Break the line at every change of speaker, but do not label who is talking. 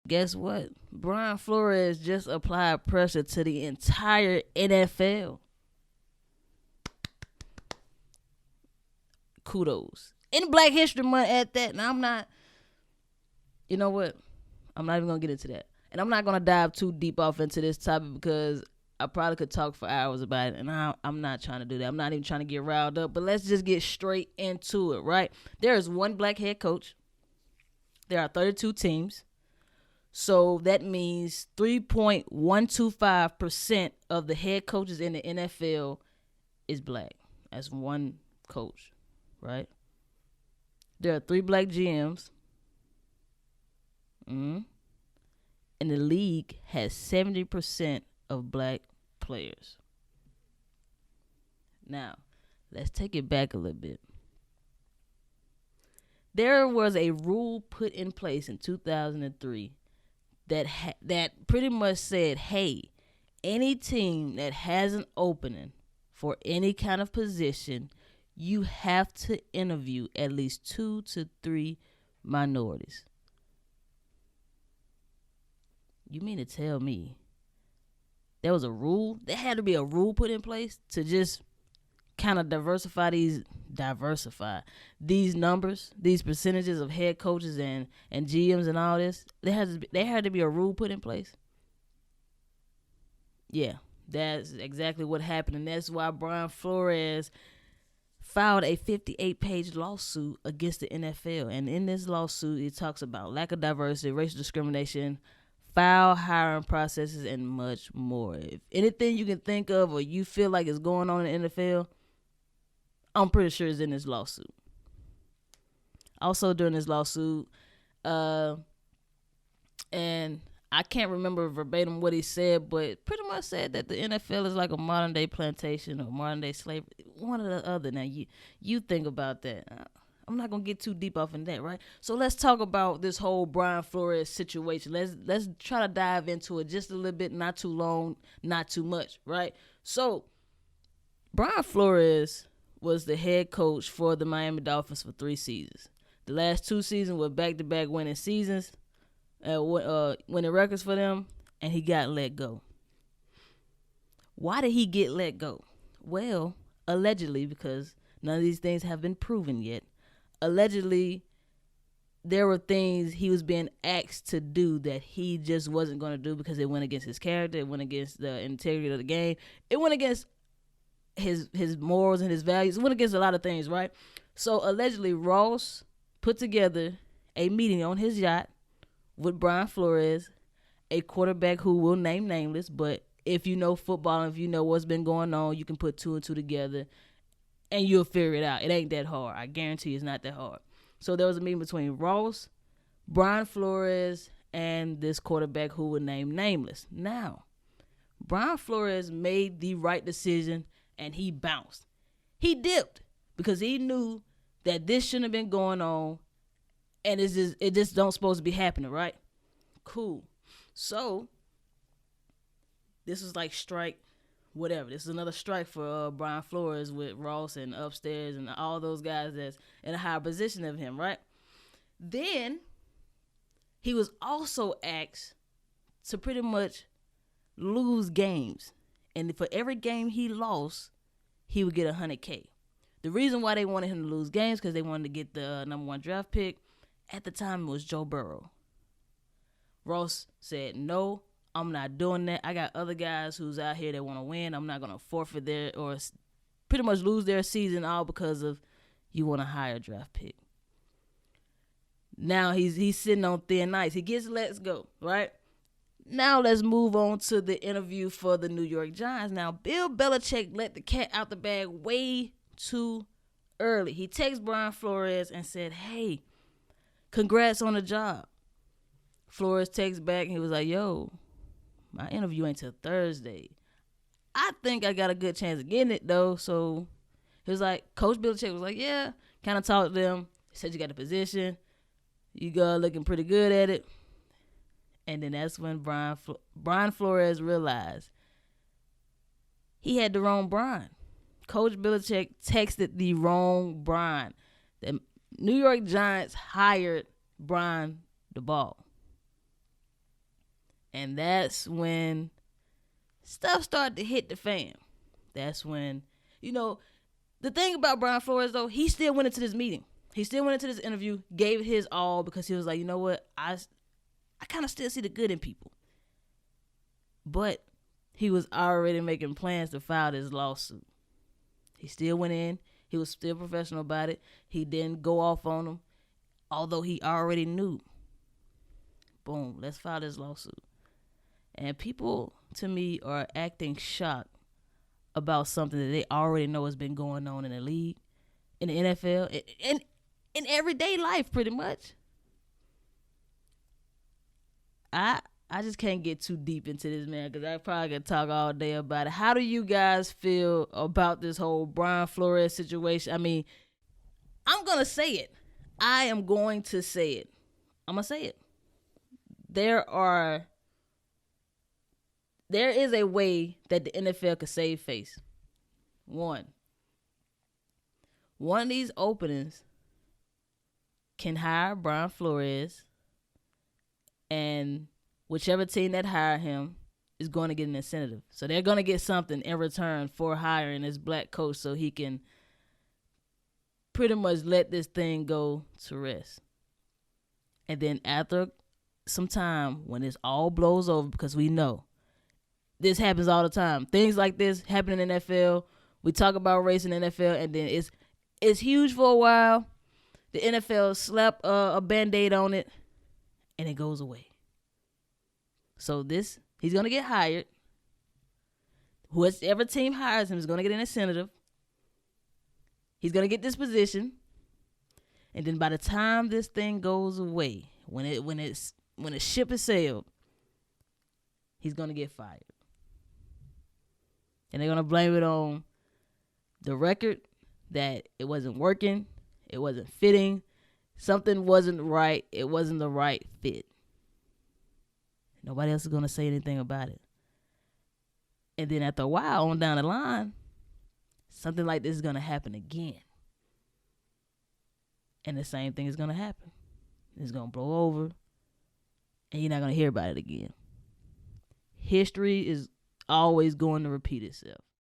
Guess what? Brian Flores just applied pressure to the entire NFL. Kudos. In Black History Month at that. Now, I'm not, you know what? I'm not even going to get into that. And I'm not going to dive too deep off into this topic because I probably could talk for hours about it. And I'm not trying to do that. I'm not even trying to get riled up. But let's just get straight into it, right? There is one black head coach. There are 32 teams. So that means 3.125% of the head coaches in the NFL is black. That's one coach, right? There are 3 black GMs. And the league has 70% of black players. Now, let's take it back a little bit. There was a rule put in place in 2003 that pretty much said, hey, any team that has an opening for any kind of position, you have to interview at least 2 to 3 minorities. You mean to tell me there was a rule? There had to be a rule put in place to just kind of diversify these numbers, these percentages of head coaches and GMs and all this. There had to be a rule put in place. Yeah, that's exactly what happened, and that's why Brian Flores filed a 58-page lawsuit against the NFL. And in this lawsuit, it talks about lack of diversity, racial discrimination, foul hiring processes, and much more. If anything you can think of or you feel like is going on in the NFL, I'm pretty sure it's in this lawsuit. Also during this lawsuit, and I can't remember verbatim what he said, but pretty much said that the NFL is like a modern day plantation or modern day slavery, one or the other. Now you think about that. I'm not gonna get too deep off in that, right? So let's talk about this whole Brian Flores situation. Let's try to dive into it just a little bit, not too long, not too much, right? So Brian Flores was the head coach for the Miami Dolphins for 3 seasons. The last 2 seasons were back-to-back winning seasons, winning records for them, and he got let go. Why did he get let go? Well, allegedly, because none of these things have been proven yet, allegedly there were things he was being asked to do that he just wasn't going to do because it went against his character, it went against the integrity of the game, it went against his morals and his values. It went against a lot of things, right? So allegedly Ross put together a meeting on his yacht with Brian Flores, a quarterback who will name nameless, but if you know football and if you know what's been going on, you can put 2 and 2 together and you'll figure it out. It ain't that hard. I guarantee it's not that hard. So there was a meeting between Ross, Brian Flores, and this quarterback who will name nameless. Now, Brian Flores made the right decision and he bounced. He dipped because he knew that this shouldn't have been going on and it just don't supposed to be happening, right? Cool. So this was like strike whatever. This is another strike for Brian Flores with Ross and Upstairs and all those guys that's in a higher position of him, right? Then he was also asked to pretty much lose games. And for every game he lost, he would get $100K. The reason why they wanted him to lose games because they wanted to get the number 1 draft pick. At the time, it was Joe Burrow. Ross said, no, I'm not doing that. I got other guys who's out here that want to win. I'm not going to forfeit their or pretty much lose their season all because of you want a higher draft pick. Now he's sitting on thin ice. He gets let's go, right? Now let's move on to the interview for the New York Giants. Now, Bill Belichick let the cat out the bag way too early. He texted Brian Flores and said, hey, congrats on the job. Flores texts back and he was like, yo, my interview ain't till Thursday. I think I got a good chance of getting it, though. So he was like, Coach Belichick was like, yeah. Kind of talked to them. He said, you got the position. You got looking pretty good at it. And then that's when Brian Flores realized he had the wrong Brian. Coach Belichick texted the wrong Brian. The New York Giants hired Brian DeBall. And that's when stuff started to hit the fan. That's when, the thing about Brian Flores, though, he still went into this meeting. He still went into this interview, gave it his all, because he was like, you know what? I kind of still see the good in people. But he was already making plans to file this lawsuit. He still went in. He was still professional about it. He didn't go off on him, although he already knew. Boom, let's file this lawsuit. And people, to me, are acting shocked about something that they already know has been going on in the league, in the NFL, in everyday life, pretty much. I just can't get too deep into this, man, because I probably could talk all day about it. How do you guys feel about this whole Brian Flores situation? I mean, I'm going to say it. I am going to say it. I'm going to say it. There is a way that the NFL could save face. One of these openings can hire Brian Flores, and whichever team that hired him is going to get an incentive. So they're going to get something in return for hiring this black coach, so he can pretty much let this thing go to rest. And then after some time, when this all blows over, because we know this happens all the time. Things like this happen in the NFL. We talk about race in the NFL, and then it's huge for a while. The NFL slap a Band-Aid on it, and it goes away. So he's going to get hired. Whoever team hires him is going to get an incentive. He's going to get this position. And then by the time this thing goes away, when the ship is sailed, he's going to get fired. And they're going to blame it on the record, that it wasn't working, it wasn't fitting, something wasn't right, it wasn't the right fit. Nobody else is going to say anything about it. And then after a while, on down the line, something like this is going to happen again. And the same thing is going to happen. It's going to blow over, and you're not going to hear about it again. History is always going to repeat itself.